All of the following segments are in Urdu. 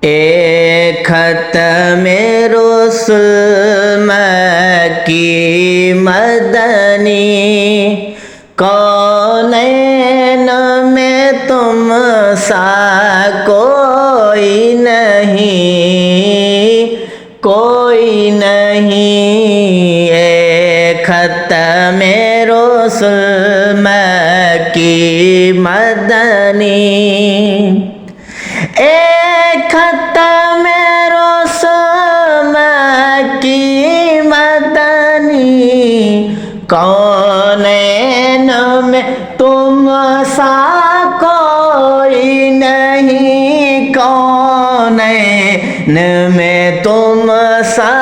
ایک ختم رسل مکی مدنی، کونین میں تم سا کوئی نہیں، کوئی نہیں۔ ایک ختم رسل مکی مدنی، ایک ختم رسل مکی مدنی، کونین میں تم سا کوئی نہیں، کونین میں تم سا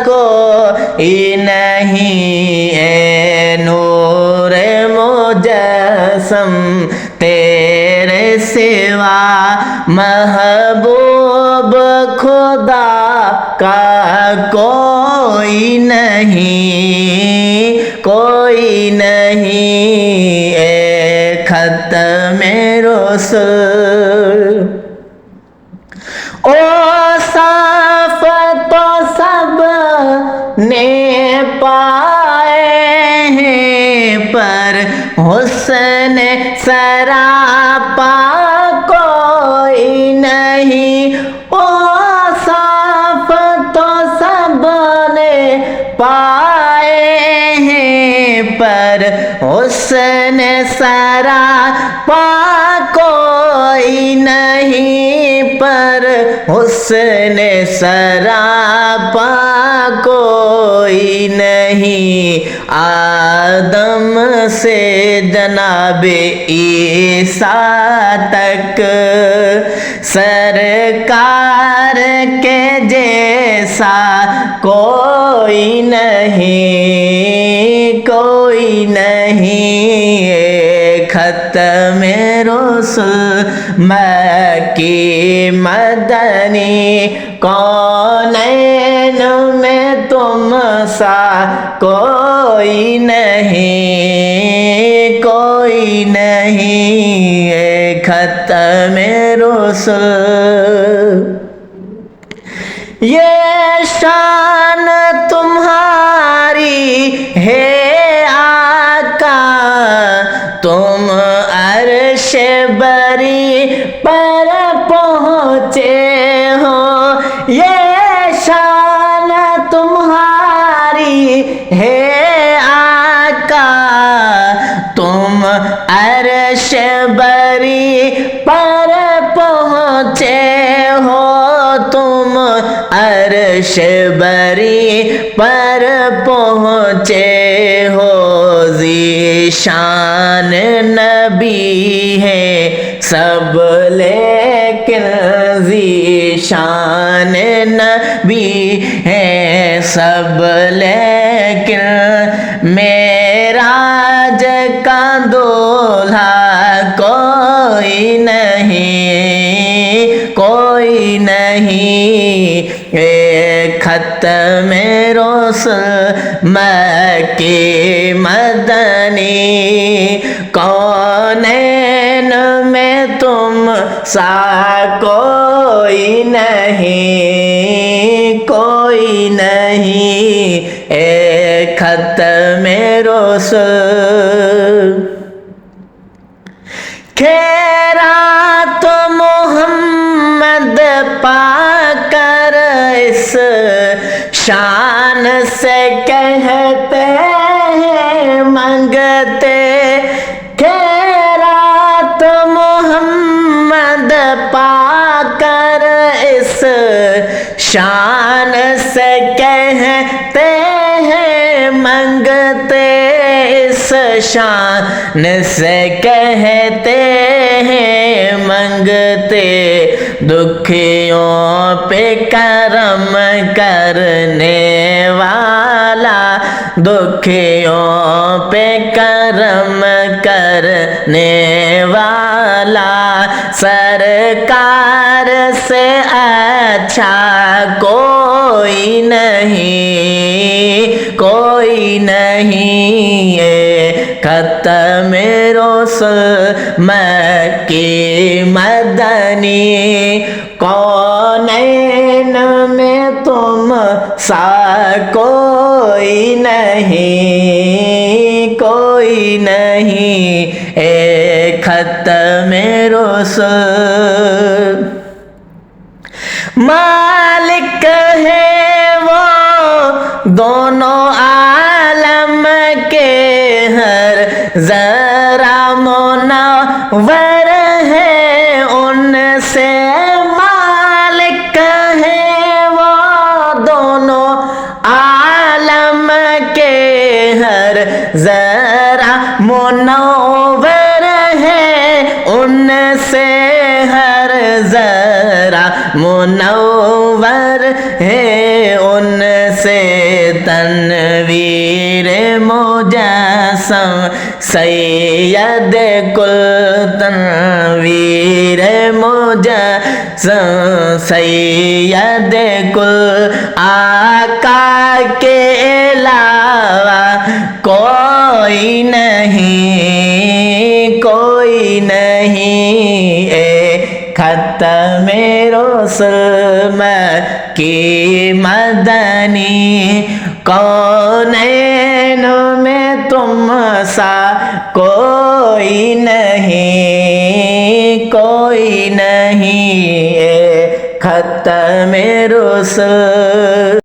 کوئی نہیں۔ اے نور مجسم تیرے سوا محبوب خدا کا کوئی نہیں، کوئی نہیں۔ اے ختم رسل، او صاف تو سب نے پائے ہیں، پر حسن سراپا کوئی نہیں۔ او صاف تو سب نے پائے ہیں، پر حسن سراپا کوئی نہیں، پر حسن سراپا کوئی نہیں۔ آدم سے جناب عیسیٰ تک سرکار کے جیسا کوئی نہیں، کوئی نہیں۔ ایک ختم رسل مکی مدنی، کونین میں تم سا کوئی نہیں، کوئی نہیں۔ ایک ختم رسل، یہ شان تمہاری ہے آقا، تم عرش بری پر پہنچے ہو۔ یہ شان تمہاری ہے آقا، تم عرش بری پر پہنچے ہو، تم عرش بری پر پہنچے ہو۔ ذیشان نبی ہے سب لیکن ذیشان نبی ہے سب لیکن، معراج کا دولہا کوئی نہیں، کوئی نہیں۔ ایک ختم رسل مکی مدنی، کونین میں تم سا کوئی نہیں، کوئی نہیں۔ ایک ختم رسل، خیرات محمد پا کر اس شان سے کہتے ہیں منگتے، خیرات محمد پا کر اس شان سے کہتے ہیں منگتے، اس شان سے کہتے ہیں منگتے، دکھیوں پہ کرم کرنے والا، دکھیوں پہ کرم کرنے والا، سرکار سے اچھا کوئی نہیں، کوئی نہیں۔ ختم رسل مکی مدنی کونین میں تم سا کوئی نہیں، کوئی نہیں، اے ختم رسل۔ مالک ہے وہ دونوں عالم کے، ہر ذرہ منور ہے ان سے۔ مالک ہے وہ دونوں عالم کے، ہر ذرہ منور ہے ان سے، ہر ذرہ منور ہے ان سے۔ تنویر مجسم سید کل، تنویر مجسم سید کل، آقا کے علاوہ کوئی نہیں، کوئی نہیں، اے ختم رسل مکی مدنی کونین میں تم سا کوئی نہیں، کوئی نہیں، اے ختم رسل۔